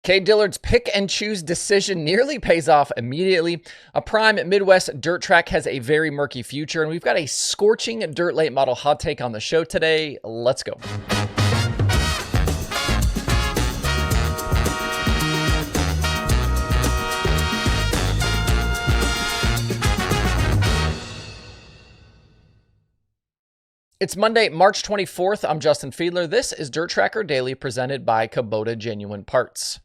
Cade Dillard's pick and choose decision nearly pays off immediately. A prime Midwest dirt track has a very murky future, and we've got a scorching dirt late model hot take on the show today. Let's go. It's Monday, March 24th. I'm Justin Fiedler. This is DIRTRACKR Daily presented by Kubota Genuine Parts.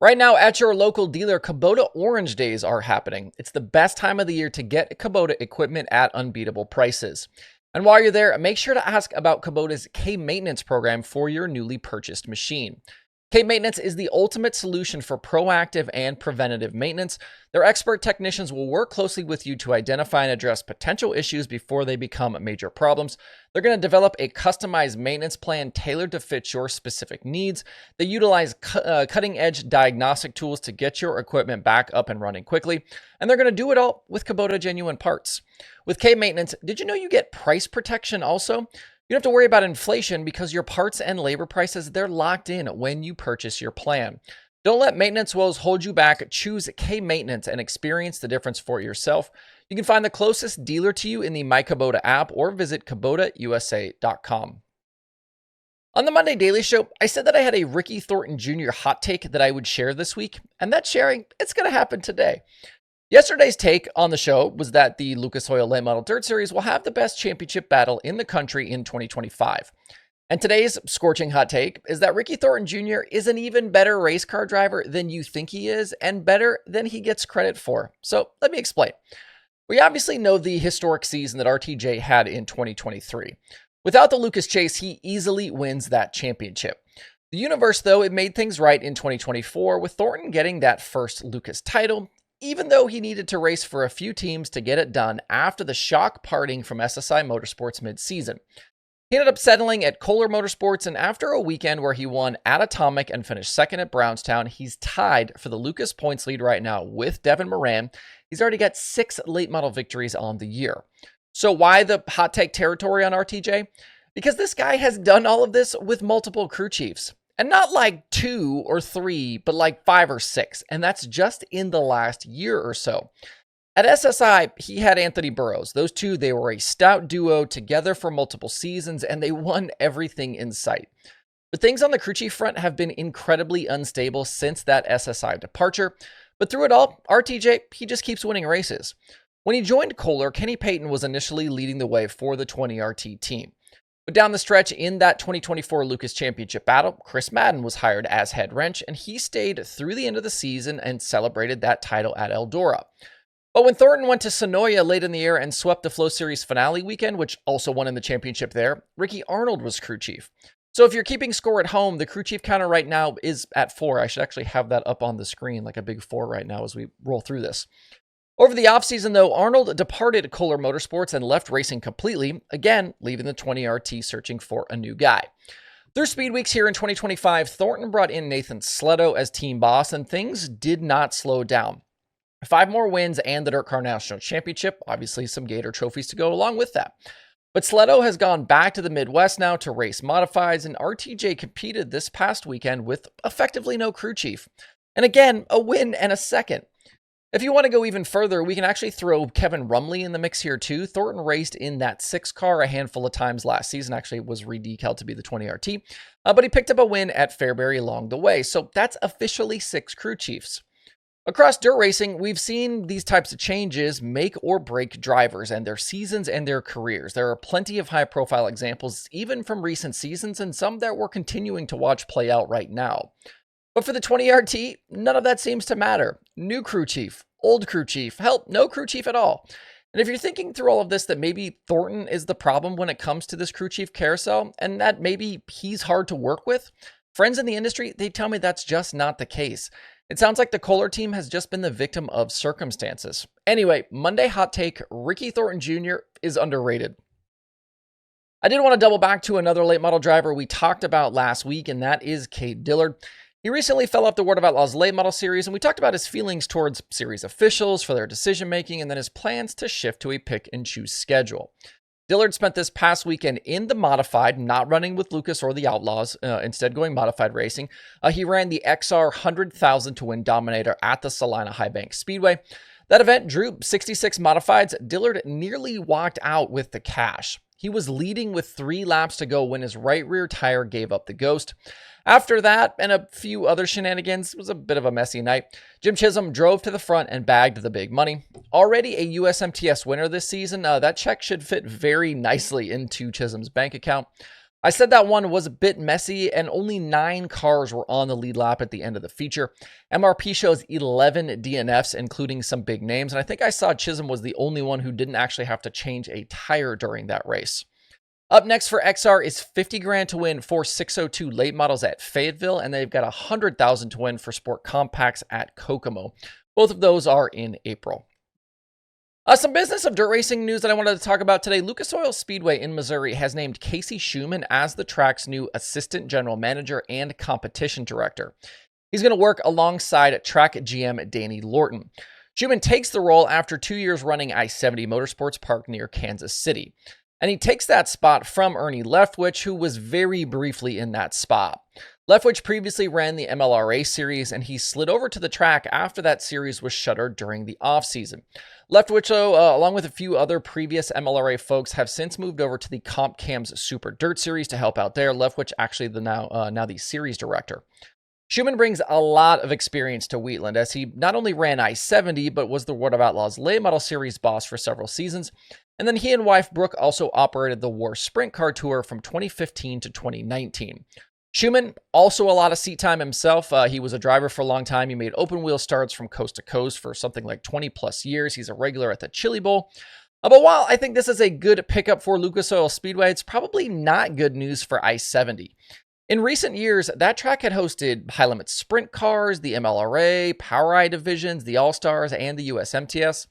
Right now at your local dealer, Kubota Orange Days are happening. It's the best time of the year to get Kubota equipment at unbeatable prices. And while you're there, make sure to ask about Kubota's Cade Maintenance program for your newly purchased machine. Cade Maintenance is the ultimate solution for proactive and preventative maintenance. Their expert technicians will work closely with you to identify and address potential issues before they become major problems. They're going to develop a customized maintenance plan tailored to fit your specific needs. They utilize cutting-edge diagnostic tools to get your equipment back up and running quickly. And they're going to do it all with Kubota Genuine Parts. With Cade Maintenance, did you know you get price protection also? You don't have to worry about inflation because your parts and labor prices, they're locked in when you purchase your plan. Don't let maintenance woes hold you back. Choose Cade Maintenance and experience the difference for yourself. You can find the closest dealer to you in the My Kubota app or visit KubotaUSA.com. On the Monday Daily Show, I said that I had a Ricky Thornton Jr. hot take that I would share this week, and that sharing, it's going to happen today. Yesterday's take on the show was that the Lucas Oil Late Model Dirt Series will have the best championship battle in the country in 2025. And today's scorching hot take is that Ricky Thornton Jr. is an even better race car driver than you think he is and better than he gets credit for. So let me explain. We obviously know the historic season that RTJ had in 2023. Without the Lucas chase, he easily wins that championship. The universe, though, it made things right in 2024 with Thornton getting that first Lucas title, even though he needed to race for a few teams to get it done after the shock parting from SSI Motorsports mid-season. He ended up settling at Kohler Motorsports, and after a weekend where he won at Atomic and finished second at Brownstown, he's tied for the Lucas points lead right now with Devin Moran. He's already got 6 late model victories on the year. So why the hot take territory on RTJ? Because this guy has done all of this with multiple crew chiefs. And not like 2 or 3, but like 5 or 6. And that's just in the last year or so. At SSI, he had Anthony Burrows. Those two, they were a stout duo together for multiple seasons, and they won everything in sight. But things on the crew chief front have been incredibly unstable since that SSI departure. But through it all, RTJ, he just keeps winning races. When he joined Kohler, Kenny Payton was initially leading the way for the 20RT team. But down the stretch in that 2024 Lucas Championship battle, Chris Madden was hired as head wrench, and he stayed through the end of the season and celebrated that title at Eldora. But when Thornton went to Sonoya late in the year and swept the Flow Series finale weekend, which also won in the championship there, Ricky Arnold was crew chief. So if you're keeping score at home, the crew chief counter right now is at 4. I should actually have that up on the screen like a big 4 right now as we roll through this. Over the offseason, though, Arnold departed Kohler Motorsports and left racing completely, again, leaving the 20RT searching for a new guy. Through Speed Weeks here in 2025, Thornton brought in Nathan Sletto as team boss, and things did not slow down. 5 more wins and the Dirt Car National Championship, obviously some Gator trophies to go along with that. But Sletto has gone back to the Midwest now to race modifieds, and RTJ competed this past weekend with effectively no crew chief. And again, a win and a second. If you want to go even further, we can actually throw Kevin Rumley in the mix here too. Thornton raced in that 6 car a handful of times last season. Actually, it was redecaled to be the 20RT. But he picked up a win at Fairbury along the way. So that's officially 6 crew chiefs. Across dirt racing, we've seen these types of changes make or break drivers and their seasons and their careers. There are plenty of high-profile examples, even from recent seasons, and some that we're continuing to watch play out right now. But for the 20RT, none of that seems to matter. New crew chief, old crew chief, hell, no crew chief at all. And if you're thinking through all of this that maybe Thornton is the problem when it comes to this crew chief carousel, and that maybe he's hard to work with, friends in the industry, they tell me that's just not the case. It sounds like the Kohler team has just been the victim of circumstances. Anyway, Monday hot take, Ricky Thornton Jr. is underrated. I did want to double back to another late model driver we talked about last week, and that is Cade Dillard. He recently fell off the Word of Outlaws late model series, and we talked about his feelings towards series officials for their decision-making and then his plans to shift to a pick-and-choose schedule. Dillard spent this past weekend in the modified, not running with Lucas or the Outlaws, instead going modified racing. He ran the XR 100,000 to win Dominator at the Salina High Bank Speedway. That event drew 66 modifieds. Dillard nearly walked out with the cash. He was leading with 3 laps to go when his right rear tire gave up the ghost. After that, and a few other shenanigans, it was a bit of a messy night. Jim Chisholm drove to the front and bagged the big money. Already a USMTS winner this season, that check should fit very nicely into Chisholm's bank account. I said that one was a bit messy, and only 9 cars were on the lead lap at the end of the feature. MRP shows 11 DNFs, including some big names, and I think I saw Chisholm was the only one who didn't actually have to change a tire during that race. Up next for XR is 50 grand to win for 602 late models at Fayetteville, and they've got 100,000 to win for Sport Compacts at Kokomo. Both of those are in April. Some business of dirt racing news that I wanted to talk about today. Lucas Oil Speedway in Missouri has named Casey Shuman as the track's new assistant general manager and competition director. He's going to work alongside track GM Danny Lorton. Shuman takes the role after 2 years running I-70 Motorsports Park near Kansas City. And he takes that spot from Ernie Leftwich, who was very briefly in that spot. Leftwich previously ran the MLRA series, and he slid over to the track after that series was shuttered during the off-season. Leftwich, though, along with a few other previous MLRA folks, have since moved over to the Comp Cam's Super Dirt Series to help out there. Leftwich actually now the series director. Shuman brings a lot of experience to Wheatland, as he not only ran I-70, but was the World of Outlaws late model series boss for several seasons. And then he and wife Brooke also operated the War Sprint Car Tour from 2015 to 2019. Shuman, also a lot of seat time himself. He was a driver for a long time. He made open wheel starts from coast to coast for something like 20 plus years. He's a regular at the Chili Bowl. But while I think this is a good pickup for Lucas Oil Speedway, it's probably not good news for I-70. In recent years, that track had hosted high-limit sprint cars, the MLRA, Power I divisions, the All-Stars, and the USMTS.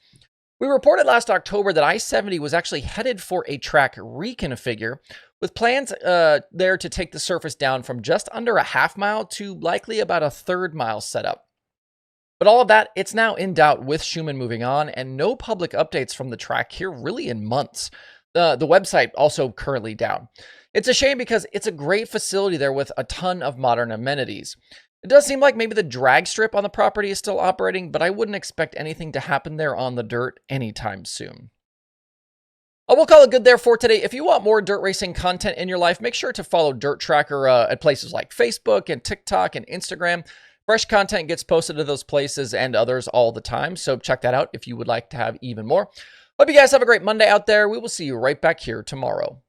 We reported last October that I-70 was actually headed for a track reconfigure, with plans there to take the surface down from just under a half mile to likely about a third mile setup. But all of that, it's now in doubt with Shuman moving on, and no public updates from the track here really in months. The website also currently down. It's a shame because it's a great facility there with a ton of modern amenities. It does seem like maybe the drag strip on the property is still operating, but I wouldn't expect anything to happen there on the dirt anytime soon. We'll call it good there for today. If you want more dirt racing content in your life, make sure to follow DIRTRACKR at places like Facebook and TikTok and Instagram. Fresh content gets posted to those places and others all the time, so check that out if you would like to have even more. Hope you guys have a great Monday out there. We will see you right back here tomorrow.